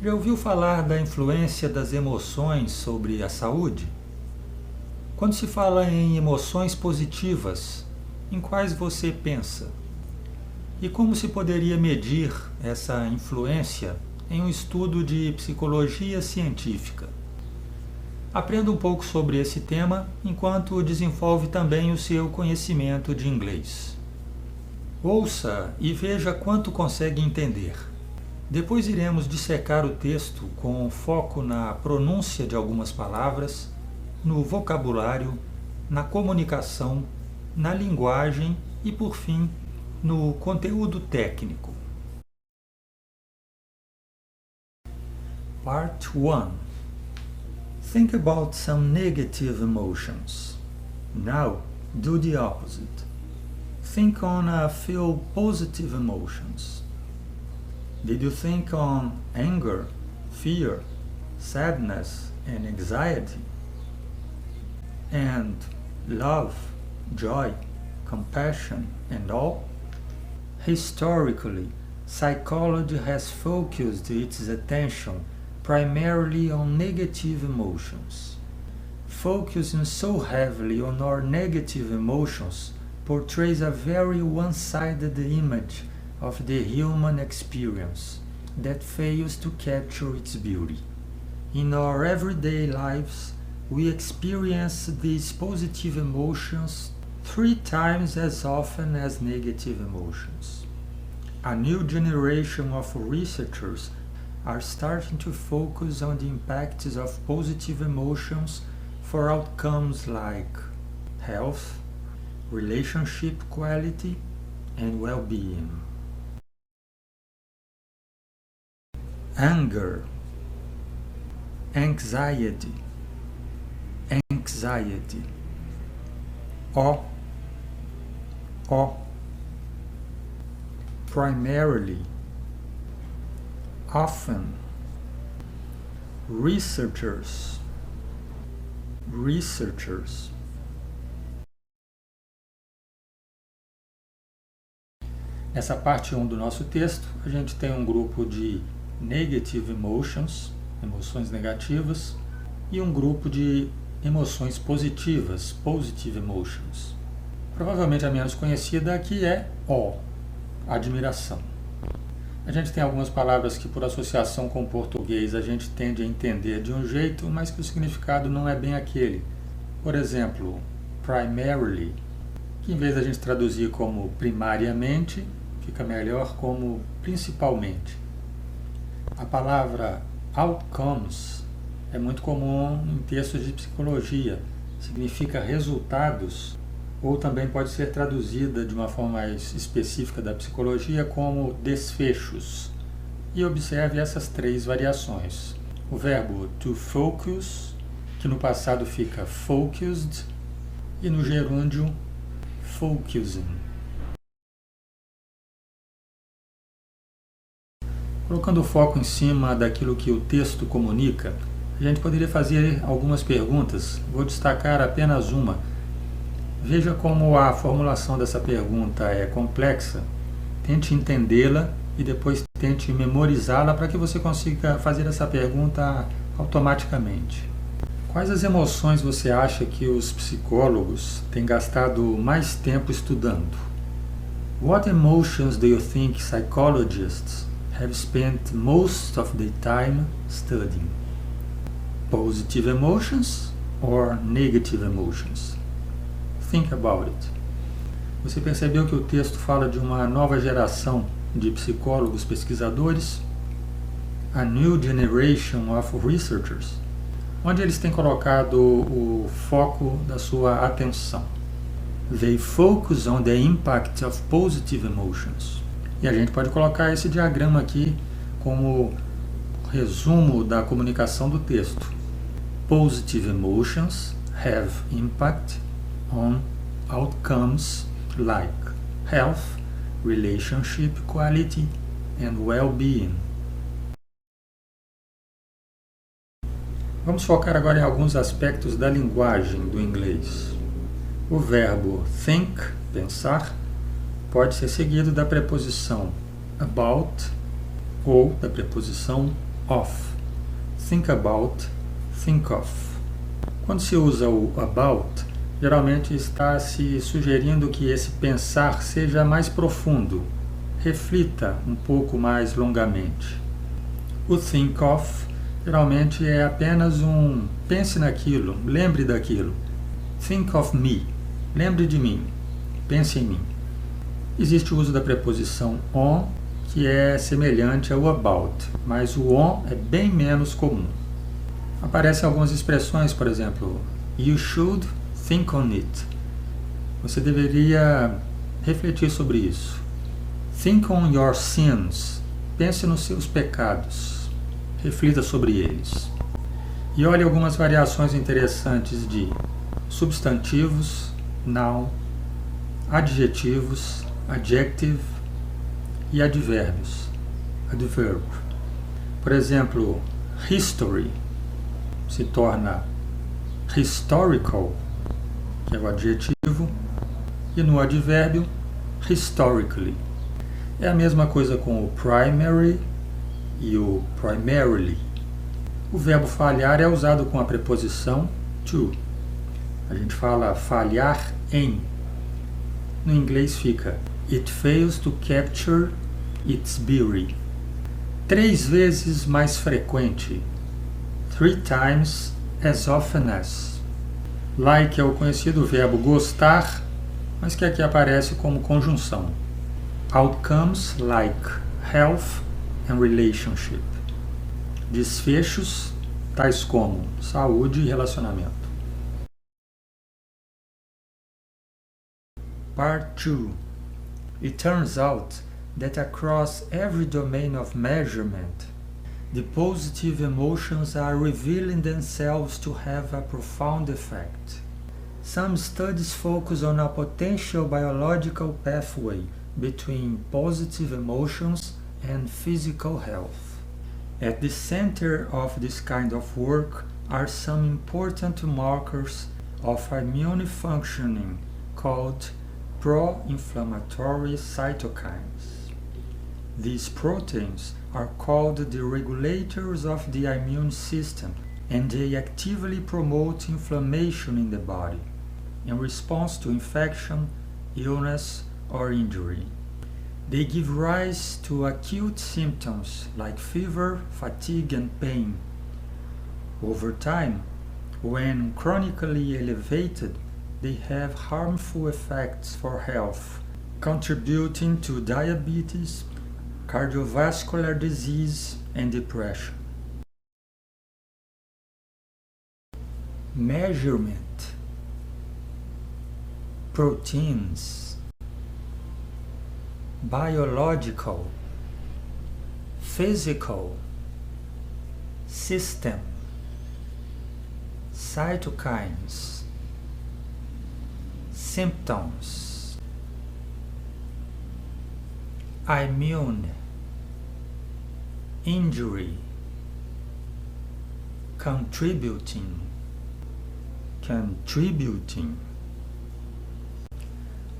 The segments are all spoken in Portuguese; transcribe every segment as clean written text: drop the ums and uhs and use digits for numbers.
Já ouviu falar da influência das emoções sobre a saúde? Quando se fala em emoções positivas, em quais você pensa? E como se poderia medir essa influência em um estudo de psicologia científica? Aprenda um pouco sobre esse tema enquanto desenvolve também o seu conhecimento de inglês. Ouça e veja quanto consegue entender. Depois iremos dissecar o texto com foco na pronúncia de algumas palavras, no vocabulário, na comunicação, na linguagem e, por fim, no conteúdo técnico. Part 1. Think about some negative emotions. Now, do the opposite. Think on a few positive emotions. Did you think on anger, fear, sadness, and anxiety? And love, joy, compassion, and all? Historically, psychology has focused its attention primarily on negative emotions. Focusing so heavily on our negative emotions portrays a very one-sided image of the human experience that fails to capture its beauty. In our everyday lives, we experience these positive emotions 3 times as often as negative emotions. A new generation of researchers are starting to focus on the impacts of positive emotions for outcomes like health, relationship quality, and well-being. Anger, anxiety, O, primarily, often, researchers. Nessa parte 1 do nosso texto, a gente tem um grupo de negative emotions, emoções negativas, e um grupo de emoções positivas, positive emotions. Provavelmente a menos conhecida aqui é awe, admiração. A gente tem algumas palavras que por associação com o português a gente tende a entender de um jeito, mas que o significado não é bem aquele. Por exemplo, primarily, que em vez da gente traduzir como primariamente, fica melhor como principalmente. A palavra outcomes é muito comum em textos de psicologia, significa resultados, ou também pode ser traduzida de uma forma mais específica da psicologia como desfechos. E observe essas 3 variações. O verbo to focus, que no passado fica focused, e no gerúndio focusing. Colocando o foco em cima daquilo que o texto comunica, a gente poderia fazer algumas perguntas. Vou destacar apenas uma. Veja como a formulação dessa pergunta é complexa. Tente entendê-la e depois tente memorizá-la para que você consiga fazer essa pergunta automaticamente. Quais as emoções você acha que os psicólogos têm gastado mais tempo estudando? What emotions do you think psychologists have spent most of their time studying? Positive emotions or negative emotions? Think about it. Você percebeu que o texto fala de uma nova geração de psicólogos pesquisadores? A new generation of researchers. Onde eles têm colocado o foco da sua atenção? They focus on the impact of positive emotions. E a gente pode colocar esse diagrama aqui como resumo da comunicação do texto. Positive emotions have impact on outcomes like health, relationship quality, and well-being. Vamos focar agora em alguns aspectos da linguagem do inglês. O verbo think, pensar, pode ser seguido da preposição about ou da preposição of. Think about, think of. Quando se usa o about, geralmente está se sugerindo que esse pensar seja mais profundo, reflita um pouco mais longamente. O think of geralmente é apenas um pense naquilo, lembre daquilo. Think of me, lembre de mim, pense em mim. Existe o uso da preposição on, que é semelhante ao about, mas o on é bem menos comum. Aparecem algumas expressões, por exemplo, you should think on it. Você deveria refletir sobre isso. Think on your sins. Pense nos seus pecados. Reflita sobre eles. E olhe algumas variações interessantes de substantivos, noun, adjetivos, adjective e advérbios, adverb. Por exemplo, history se torna historical, que é o adjetivo, e no advérbio, historically. É a mesma coisa com o primary e o primarily. O verbo falhar é usado com a preposição to. A gente fala falhar em. No inglês fica it fails to capture its beauty. 3 vezes mais frequente. 3 times as often as. Like é o conhecido verbo gostar, mas que aqui aparece como conjunção. Outcomes like health and relationship. Desfechos tais como saúde e relacionamento. Part 2. It turns out that across every domain of measurement, the positive emotions are revealing themselves to have a profound effect. Some studies focus on a potential biological pathway between positive emotions and physical health. At the center of this kind of work are some important markers of immune functioning called pro-inflammatory cytokines. These proteins are called the regulators of the immune system, and they actively promote inflammation in the body in response to infection, illness, or injury. They give rise to acute symptoms like fever, fatigue, and pain. Over time, when chronically elevated, they have harmful effects for health, contributing to diabetes, cardiovascular disease, and depression. Measurement. Proteins. Biological. Physical. System. Cytokines. Symptoms. Immune. Injury. Contributing.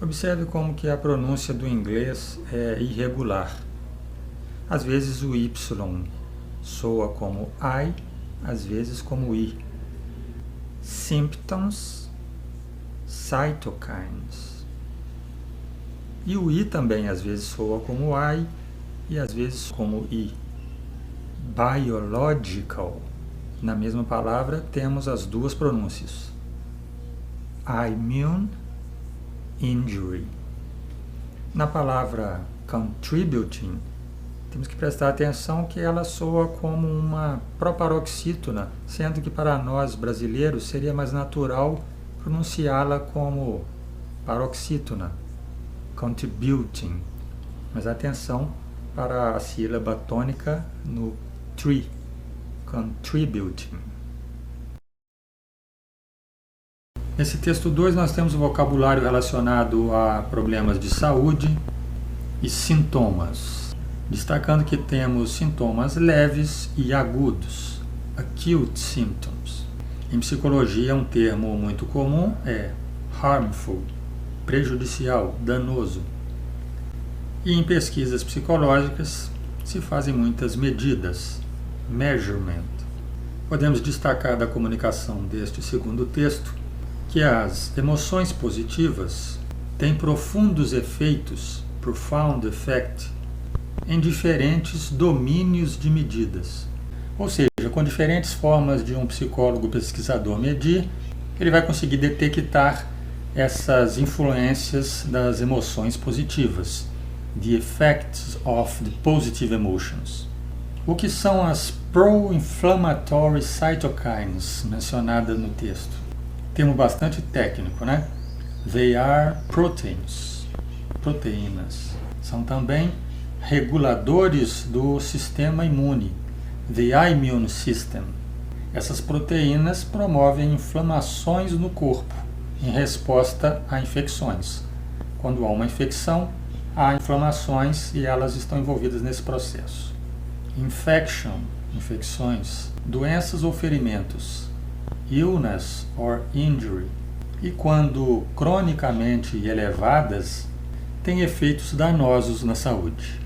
Observe como que a pronúncia do inglês é irregular. Às vezes o Y soa como I, às vezes como I. Symptoms, cytokines. E o I também às vezes soa como I e às vezes como I. Biological. Na mesma palavra temos as duas pronúncias. Immune, injury. Na palavra contributing, temos que prestar atenção que ela soa como uma proparoxítona, sendo que para nós brasileiros seria mais natural pronunciá-la como paroxítona, contributing. Mas atenção para a sílaba tônica no tree, contributing. Nesse texto 2 nós temos o vocabulário relacionado a problemas de saúde e sintomas, destacando que temos sintomas leves e agudos, acute symptoms. Em psicologia, um termo muito comum é harmful, prejudicial, danoso. E em pesquisas psicológicas se fazem muitas medidas. measurement. Podemos destacar da comunicação deste segundo texto que as emoções positivas têm profundos efeitos, profound effect, em diferentes domínios de medidas. Ou seja, com diferentes formas de um psicólogo pesquisador medir, ele vai conseguir detectar essas influências das emoções positivas, the effects of the positive emotions. O que são as pro-inflammatory cytokines mencionadas no texto? Termo bastante técnico, né? They are proteins, proteínas. São também reguladores do sistema imune, the immune system. Essas proteínas promovem inflamações no corpo em resposta a infecções. Quando há uma infecção, há inflamações e elas estão envolvidas nesse processo. Infection, infecções, doenças ou ferimentos, illness or injury, e quando cronicamente elevadas, têm efeitos danosos na saúde.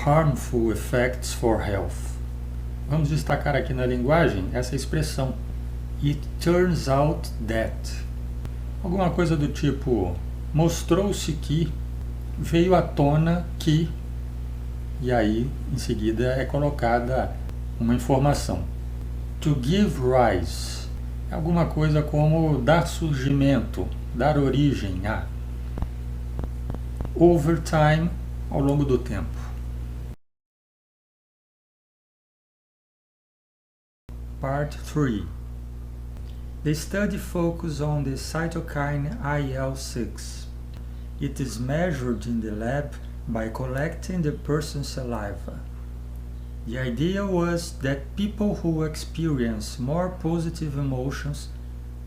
Harmful effects for health. Vamos destacar aqui na linguagem essa expressão, it turns out that. Alguma coisa do tipo, mostrou-se que, veio à tona que, e aí em seguida é colocada uma informação. To give rise, é alguma coisa como dar surgimento, dar origem a. Over time, ao longo do tempo. Part 3. The study focuses on the cytokine IL-6. It is measured in the lab by collecting the person's saliva. The idea was that people who experience more positive emotions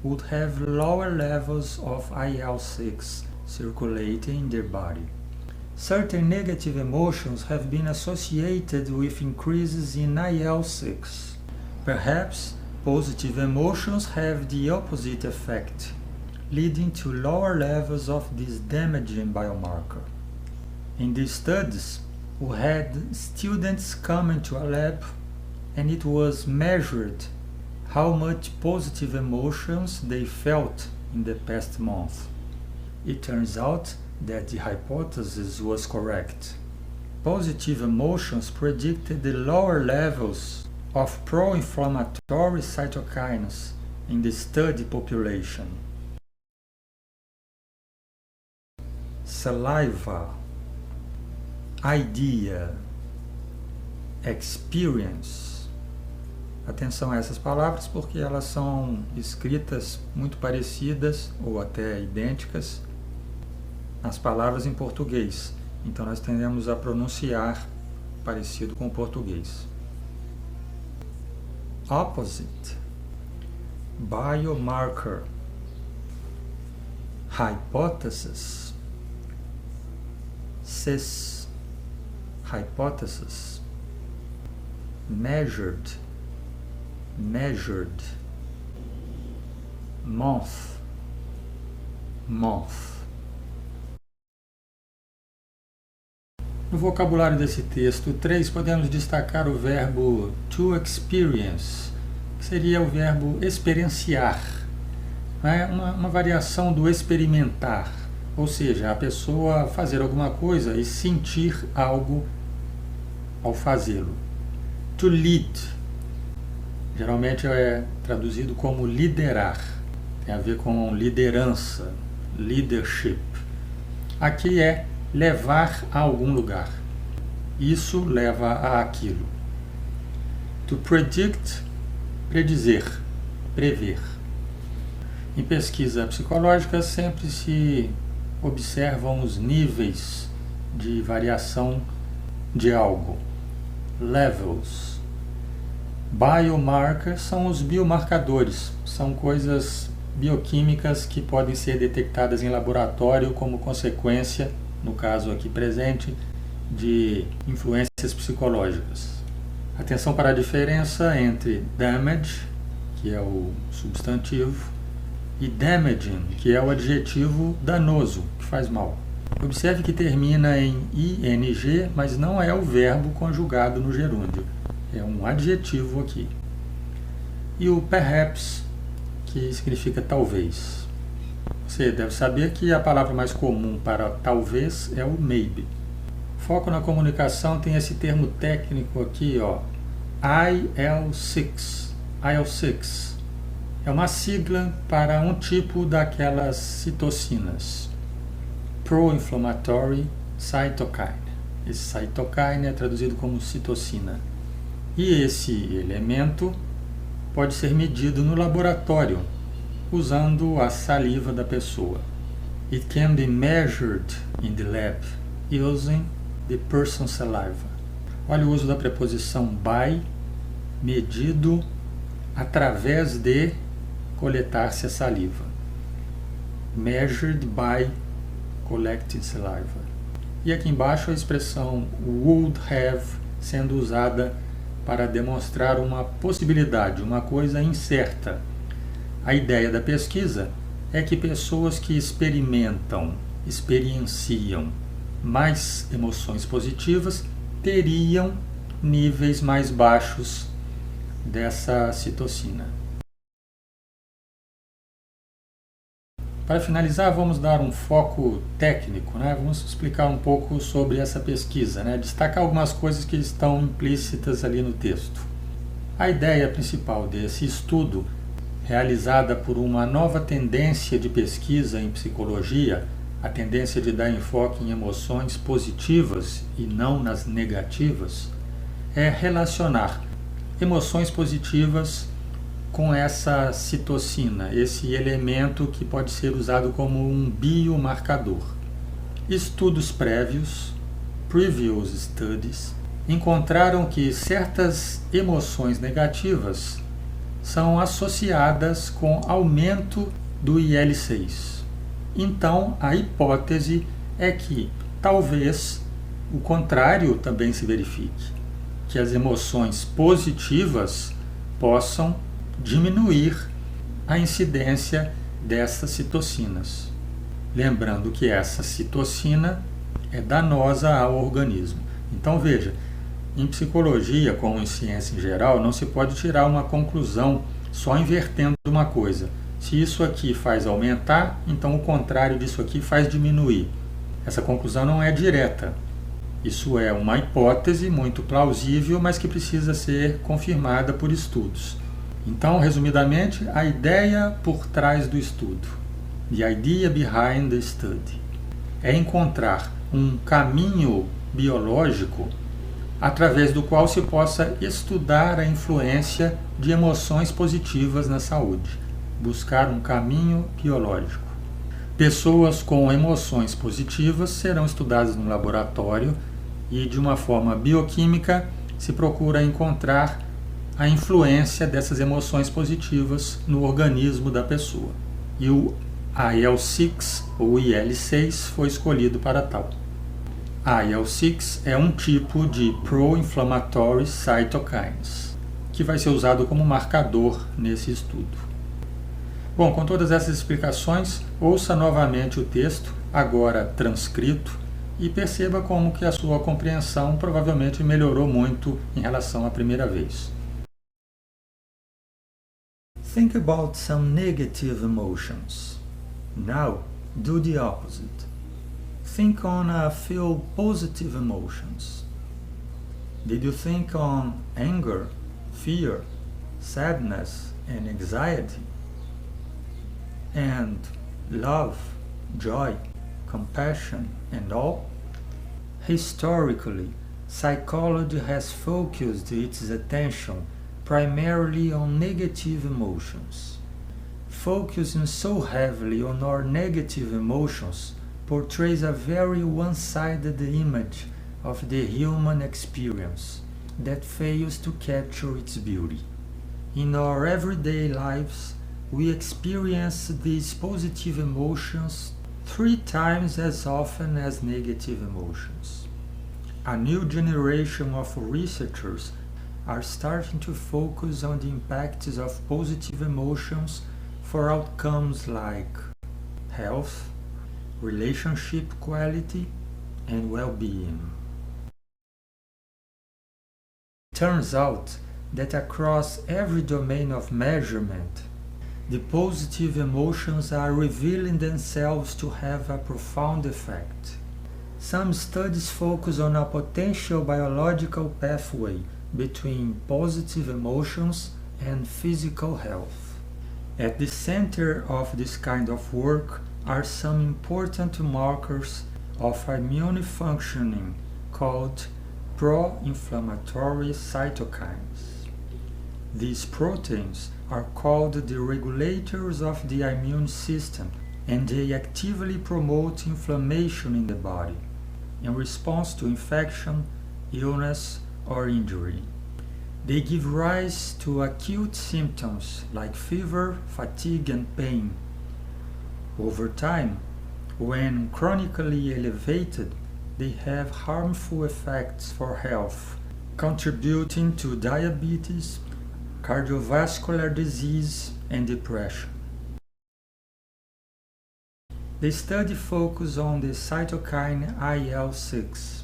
would have lower levels of IL-6 circulating in their body. Certain negative emotions have been associated with increases in IL-6. Perhaps positive emotions have the opposite effect, leading to lower levels of this damaging biomarker. In these studies, we had students come into a lab and it was measured how much positive emotions they felt in the past month. It turns out that the hypothesis was correct. Positive emotions predicted the lower levels of pro-inflammatory cytokines in the study population. Saliva, idea, experience. Atenção a essas palavras porque elas são escritas muito parecidas ou até idênticas às palavras em português. Então nós tendemos a pronunciar parecido com o português. Opposite, biomarker, hypothesis, cis, hypothesis, measured, measured, month, month. No vocabulário desse texto 3, podemos destacar o verbo to experience, que seria o verbo experienciar, né? Uma variação do experimentar, ou seja, a pessoa fazer alguma coisa e sentir algo ao fazê-lo. To lead, geralmente é traduzido como liderar, tem a ver com liderança, leadership. Aqui é levar a algum lugar. Isso leva a aquilo. To predict, predizer, prever. Em pesquisa psicológica sempre se observam os níveis de variação de algo. Levels. Biomarkers são os biomarcadores, são coisas bioquímicas que podem ser detectadas em laboratório como consequência, no caso aqui presente, de influências psicológicas. Atenção para a diferença entre damage, que é o substantivo, e damaging, que é o adjetivo danoso, que faz mal. Observe que termina em ing, mas não é o verbo conjugado no gerúndio. é um adjetivo aqui. E o perhaps, que significa talvez. Você deve saber que a palavra mais comum para talvez é o maybe. Foco na comunicação tem esse termo técnico aqui, ó, IL-6. IL-6 é uma sigla para um tipo daquelas citocinas, pro-inflammatory cytokine. Esse cytokine é traduzido como citocina. E esse elemento pode ser medido no laboratório, usando a saliva da pessoa. It can be measured in the lab using the person's saliva. Olha o uso da preposição by, medido através de coletar-se a saliva. Measured by collecting saliva. E aqui embaixo a expressão would have sendo usada para demonstrar uma possibilidade, uma coisa incerta. A ideia da pesquisa é que pessoas que experienciam mais emoções positivas teriam níveis mais baixos dessa citocina. Para finalizar, vamos dar um foco técnico, né? Vamos explicar um pouco sobre essa pesquisa, né? Destacar algumas coisas que estão implícitas ali no texto. A ideia principal desse estudo, realizada por uma nova tendência de pesquisa em psicologia, a tendência de dar enfoque em emoções positivas e não nas negativas, é relacionar emoções positivas com essa citocina, esse elemento que pode ser usado como um biomarcador. Estudos prévios, previous studies, encontraram que certas emoções negativas são associadas com aumento do IL-6. Então, a hipótese é que talvez o contrário também se verifique, que as emoções positivas possam diminuir a incidência dessas citocinas. Lembrando que essa citocina é danosa ao organismo. Então veja, em psicologia, como em ciência em geral, não se pode tirar uma conclusão só invertendo uma coisa. Se isso aqui faz aumentar, então o contrário disso aqui faz diminuir. Essa conclusão não é direta. Isso é uma hipótese muito plausível, mas que precisa ser confirmada por estudos. Então, resumidamente, a ideia por trás do estudo, the idea behind the study, é encontrar um caminho biológico através do qual se possa estudar a influência de emoções positivas na saúde. Buscar um caminho biológico. Pessoas com emoções positivas serão estudadas no laboratório e, de uma forma bioquímica, se procura encontrar a influência dessas emoções positivas no organismo da pessoa. E o IL-6 ou IL-6 foi escolhido para tal. IL-6 é um tipo de pro-inflammatory cytokines, que vai ser usado como marcador nesse estudo. Bom, com todas essas explicações, ouça novamente o texto, agora transcrito, e perceba como que a sua compreensão provavelmente melhorou muito em relação à primeira vez. Think about some negative emotions. Now, do the opposite. Think on a few positive emotions. Did you think on anger, fear, sadness, and anxiety? And love, joy, compassion, and all? Historically, psychology has focused its attention primarily on negative emotions. Focusing so heavily on our negative emotions portrays a very one-sided image of the human experience that fails to capture its beauty. In our everyday lives, we experience these positive emotions 3 times as often as negative emotions. A new generation of researchers are starting to focus on the impacts of positive emotions for outcomes like health, relationship quality, and well-being. turns out that across every domain of measurement, the positive emotions are revealing themselves to have a profound effect. Some studies focus on a potential biological pathway between positive emotions and physical health. At the center of this kind of work are some important markers of immune functioning called pro-inflammatory cytokines. These proteins are called the regulators of the immune system, and they actively promote inflammation in the body in response to infection, illness, or injury. They give rise to acute symptoms like fever, fatigue, and pain. Over time, when chronically elevated, they have harmful effects for health, contributing to diabetes, cardiovascular disease, and depression. The study focused on the cytokine IL-6.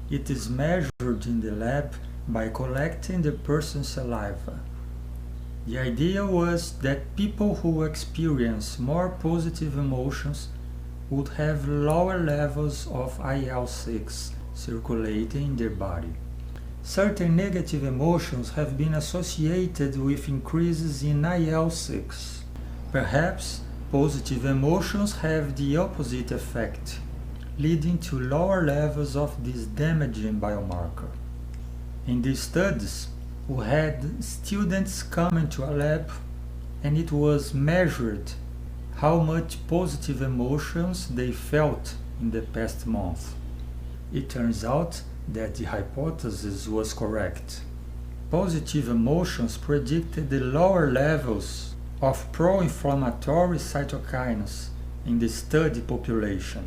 It is measured in the lab by collecting the person's saliva. The idea was that people who experience more positive emotions would have lower levels of IL-6 circulating in their body. Certain negative emotions have been associated with increases in IL-6. Perhaps positive emotions have the opposite effect, leading to lower levels of this damaging biomarker. In these studies, we had students come into a lab and it was measured how much positive emotions they felt in the past month. It turns out that the hypothesis was correct. Positive emotions predicted the lower levels of pro-inflammatory cytokines in the study population.